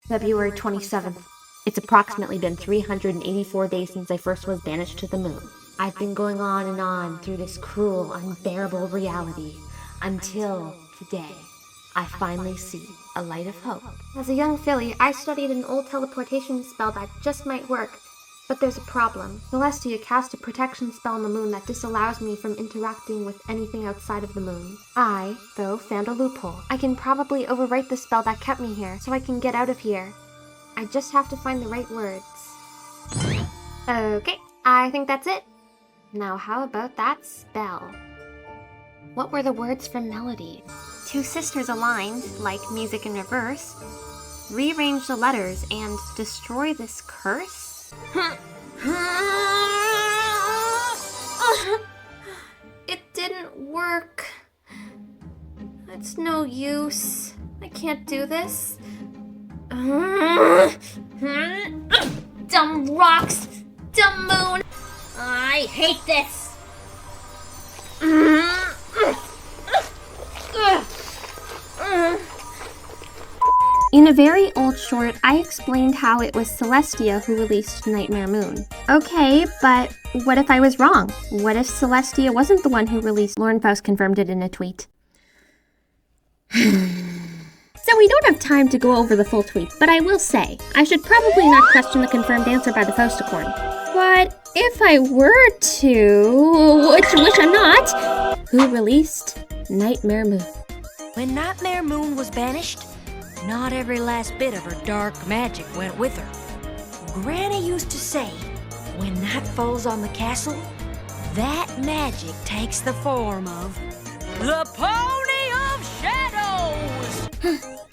February 27th. It's approximately been 384 days since I first was banished to the moon. I've been going on and on through this cruel, unbearable reality until today. I finally see a light of hope. As a young filly, I studied an old teleportation spell that just might work. But there's a problem. Celestia cast a protection spell on the moon that disallows me from interacting with anything outside of the moon. I, though, found a loophole. I can probably overwrite the spell that kept me here, so I can get out of here. I just have to find the right words. Okay, I think that's it. Now how about that spell? What were the words from Melody? Two sisters aligned, like music in reverse. Rearrange the letters and destroy this curse? It didn't work. It's no use. I can't do this. Dumb rocks! Dumb moon! I hate this! In a very old short, I explained how it was Celestia who released Nightmare Moon. Okay, but what if I was wrong? What if Celestia wasn't the one who released? Lauren Faust confirmed it in a tweet. So we don't have time to go over the full tweet, but I will say, I should probably not question the confirmed answer by the Fausticorn. But if I were to, which I'm not, who released Nightmare Moon? When Nightmare Moon was banished, not every last bit of her dark magic went with her. Granny used to say, when night falls on the castle, that magic takes the form of the Pony of Shadows!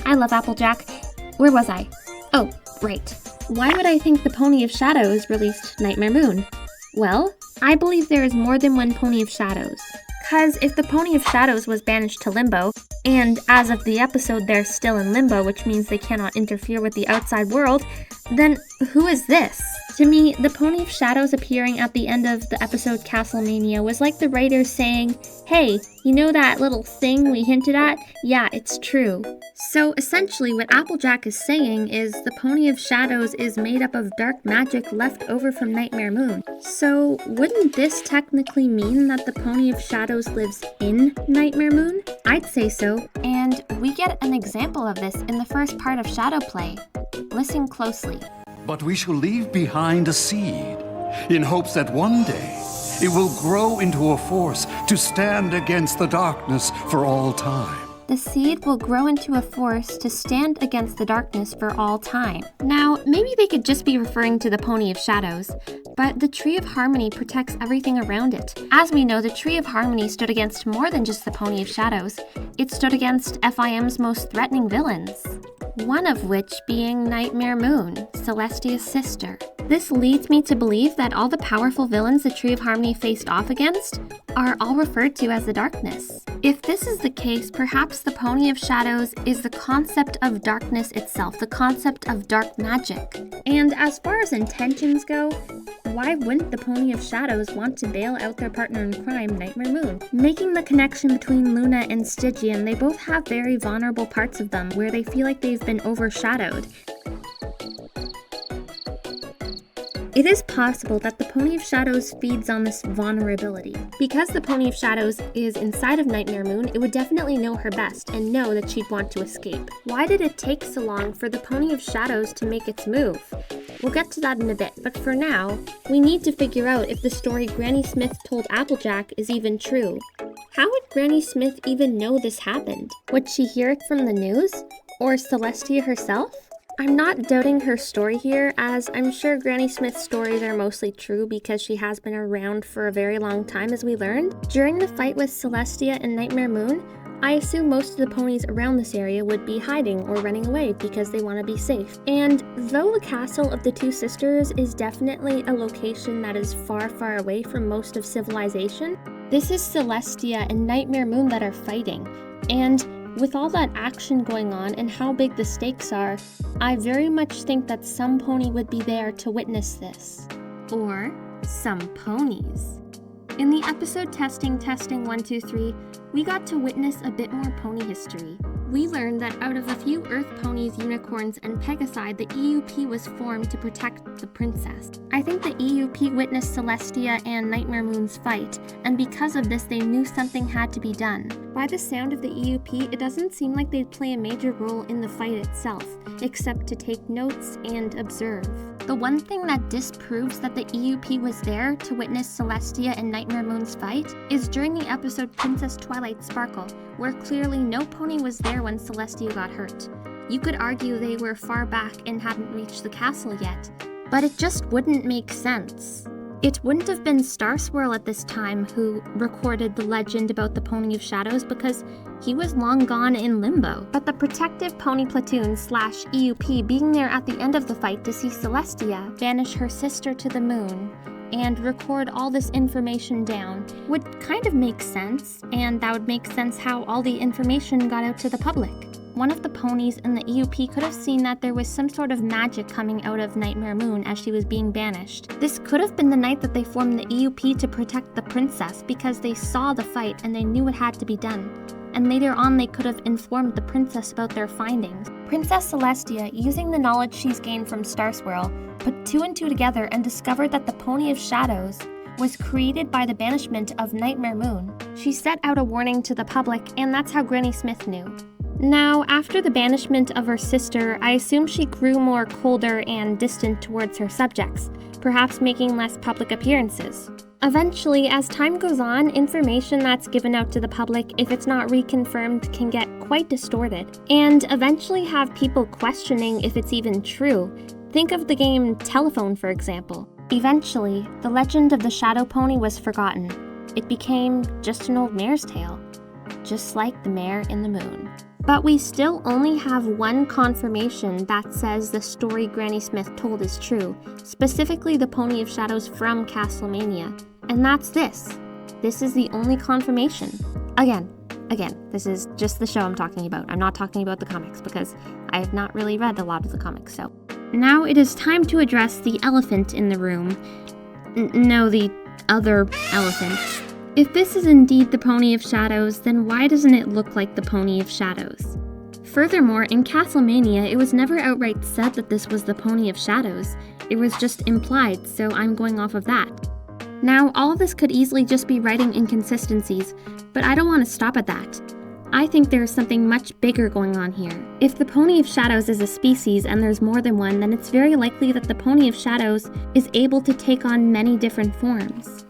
I love Applejack. Where was I? Oh, right. Why would I think the Pony of Shadows released Nightmare Moon? Well, I believe there is more than one Pony of Shadows. Cause if the Pony of Shadows was banished to Limbo, and as of the episode they're still in Limbo, which means they cannot interfere with the outside world, then who is this? To me, the Pony of Shadows appearing at the end of the episode Castlemania was like the writers saying, hey, you know that little thing we hinted at? Yeah, it's true. So essentially what Applejack is saying is the Pony of Shadows is made up of dark magic left over from Nightmare Moon. So wouldn't this technically mean that the Pony of Shadows lives in Nightmare Moon? I'd say so. And we get an example of this in the first part of Shadowplay. Listen closely. But we shall leave behind a seed, in hopes that one day it will grow into a force to stand against the darkness for all time. The seed will grow into a force to stand against the darkness for all time. Now, maybe they could just be referring to the Pony of Shadows, but the Tree of Harmony protects everything around it. As we know, the Tree of Harmony stood against more than just the Pony of Shadows. It stood against FIM's most threatening villains. One of which being Nightmare Moon, Celestia's sister. This leads me to believe that all the powerful villains the Tree of Harmony faced off against are all referred to as the Darkness. If this is the case, perhaps the Pony of Shadows is the concept of darkness itself, the concept of dark magic. And as far as intentions go, why wouldn't the Pony of Shadows want to bail out their partner in crime, Nightmare Moon? Making the connection between Luna and Stygian, they both have very vulnerable parts of them where they feel like they've been overshadowed. It is possible that the Pony of Shadows feeds on this vulnerability. Because the Pony of Shadows is inside of Nightmare Moon, it would definitely know her best and know that she'd want to escape. Why did it take so long for the Pony of Shadows to make its move? We'll get to that in a bit, but for now, we need to figure out if the story Granny Smith told Applejack is even true. How would Granny Smith even know this happened? Would she hear it from the news? Or Celestia herself? I'm not doubting her story here, as I'm sure Granny Smith's stories are mostly true because she has been around for a very long time, as we learned. During the fight with Celestia and Nightmare Moon, I assume most of the ponies around this area would be hiding or running away because they want to be safe. And though the castle of the two sisters is definitely a location that is far, far away from most of civilization, this is Celestia and Nightmare Moon that are fighting. And with all that action going on and how big the stakes are, I very much think that some pony would be there to witness this. Or some ponies. In the episode Testing 1, 2, 3, we got to witness a bit more pony history. We learned that out of a few Earth ponies, unicorns, and Pegasi, the EUP was formed to protect the princess. I think the EUP witnessed Celestia and Nightmare Moon's fight, and because of this they knew something had to be done. By the sound of the EUP, it doesn't seem like they'd play a major role in the fight itself, except to take notes and observe. The one thing that disproves that the EUP was there to witness Celestia and Nightmare Moon's fight is during the episode Princess Twilight Sparkle, where clearly no pony was there when Celestia got hurt. You could argue they were far back and hadn't reached the castle yet, but it just wouldn't make sense. It wouldn't have been Starswirl at this time who recorded the legend about the Pony of Shadows because he was long gone in limbo. But the protective pony platoon / EUP being there at the end of the fight to see Celestia banish her sister to the moon and record all this information down would kind of make sense, and that would make sense how all the information got out to the public. One of the ponies in the EUP could have seen that there was some sort of magic coming out of Nightmare Moon as she was being banished. This could have been the night that they formed the EUP to protect the princess because they saw the fight and they knew it had to be done. And later on they could have informed the princess about their findings. Princess Celestia, using the knowledge she's gained from Starswirl, put 2 and 2 together and discovered that the Pony of Shadows was created by the banishment of Nightmare Moon. She set out a warning to the public, and that's how Granny Smith knew. Now, after the banishment of her sister, I assume she grew more colder and distant towards her subjects, perhaps making less public appearances. Eventually, as time goes on, information that's given out to the public, if it's not reconfirmed, can get quite distorted, and eventually have people questioning if it's even true. Think of the game Telephone, for example. Eventually, the legend of the Shadow Pony was forgotten. It became just an old mare's tale, just like the mare in the moon. But we still only have one confirmation that says the story Granny Smith told is true, specifically the Pony of Shadows from Castlemania, and that's this. This is the only confirmation. Again, this is just the show I'm talking about. I'm not talking about the comics because I have not really read a lot of the comics, so. Now it is time to address the elephant in the room. No, the other elephant. If this is indeed the Pony of Shadows, then why doesn't it look like the Pony of Shadows? Furthermore, in Castlemania, it was never outright said that this was the Pony of Shadows. It was just implied, so I'm going off of that. Now, all of this could easily just be writing inconsistencies, but I don't want to stop at that. I think there is something much bigger going on here. If the Pony of Shadows is a species and there's more than one, then it's very likely that the Pony of Shadows is able to take on many different forms.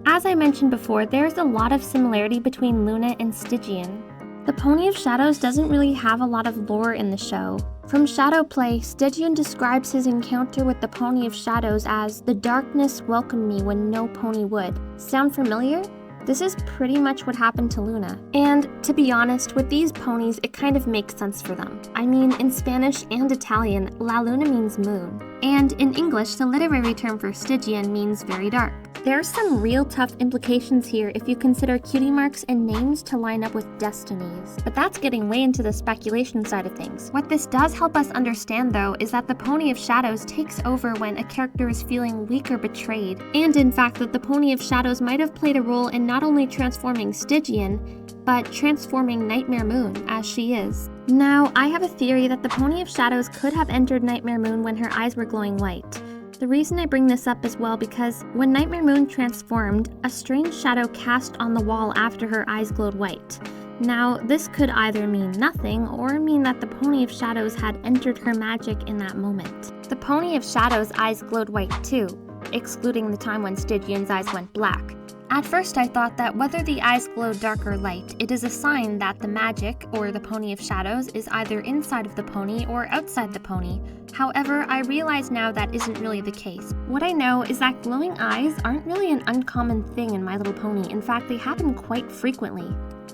As I mentioned before, there's a lot of similarity between Luna and Stygian. The Pony of Shadows doesn't really have a lot of lore in the show. From Shadowplay, Stygian describes his encounter with the Pony of Shadows as, "The darkness welcomed me when no pony would." Sound familiar? This is pretty much what happened to Luna. And to be honest, with these ponies, it kind of makes sense for them. I mean, in Spanish and Italian, La Luna means moon. And in English, the literary term for Stygian means very dark. There's some real tough implications here if you consider cutie marks and names to line up with destinies. But that's getting way into the speculation side of things. What this does help us understand, though, is that the Pony of Shadows takes over when a character is feeling weak or betrayed. And in fact, that the Pony of Shadows might have played a role in not only transforming Stygian, but transforming Nightmare Moon as she is. Now, I have a theory that the Pony of Shadows could have entered Nightmare Moon when her eyes were glowing white. The reason I bring this up as well because when Nightmare Moon transformed, a strange shadow cast on the wall after her eyes glowed white. Now, this could either mean nothing or mean that the Pony of Shadows had entered her magic in that moment. The Pony of Shadows' eyes glowed white too, excluding the time when Stygian's eyes went black. At first I thought that whether the eyes glow dark or light, it is a sign that the magic, or the Pony of Shadows, is either inside of the pony or outside the pony. However, I realize now that isn't really the case. What I know is that glowing eyes aren't really an uncommon thing in My Little Pony. In fact, they happen quite frequently.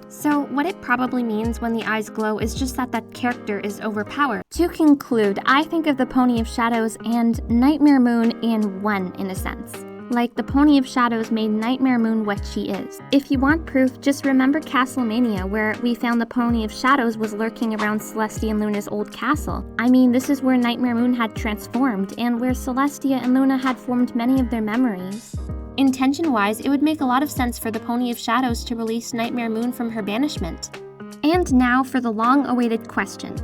So what it probably means when the eyes glow is just that that character is overpowered. To conclude, I think of the Pony of Shadows and Nightmare Moon in one, in a sense. Like the Pony of Shadows made Nightmare Moon what she is. If you want proof, just remember Castlemania, where we found the Pony of Shadows was lurking around Celestia and Luna's old castle. I mean, this is where Nightmare Moon had transformed, and where Celestia and Luna had formed many of their memories. Intention-wise, it would make a lot of sense for the Pony of Shadows to release Nightmare Moon from her banishment. And now for the long-awaited question.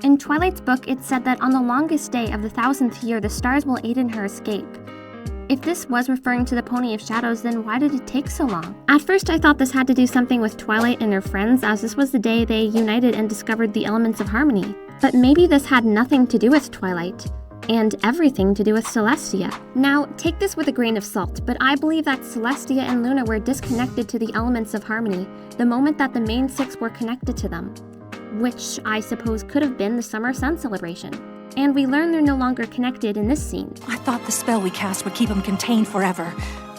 In Twilight's book, it said that on the longest day of the 1000th year, the stars will aid in her escape. If this was referring to the Pony of Shadows, then why did it take so long? At first, I thought this had to do something with Twilight and her friends, as this was the day they united and discovered the elements of harmony. But maybe this had nothing to do with Twilight, and everything to do with Celestia. Now, take this with a grain of salt, but I believe that Celestia and Luna were disconnected to the elements of harmony the moment that the main six were connected to them, which I suppose could have been the Summer Sun celebration. And we learn they're no longer connected in this scene. I thought the spell we cast would keep them contained forever.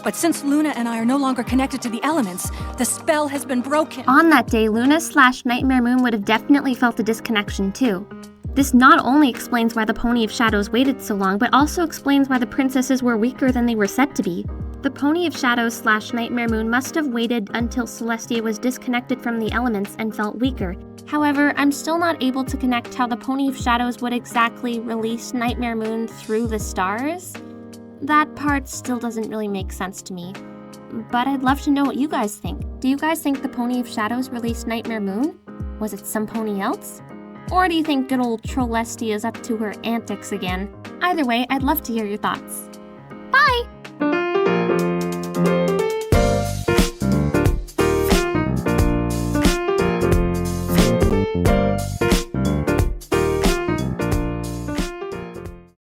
But since Luna and I are no longer connected to the elements, the spell has been broken. On that day, Luna/Nightmare Moon would have definitely felt a disconnection too. This not only explains why the Pony of Shadows waited so long, but also explains why the princesses were weaker than they were said to be. The Pony of Shadows/Nightmare Moon must have waited until Celestia was disconnected from the elements and felt weaker. However, I'm still not able to connect how the Pony of Shadows would exactly release Nightmare Moon through the stars. That part still doesn't really make sense to me. But I'd love to know what you guys think. Do you guys think the Pony of Shadows released Nightmare Moon? Was it some pony else? Or do you think good old Trollestia is up to her antics again? Either way, I'd love to hear your thoughts. Bye!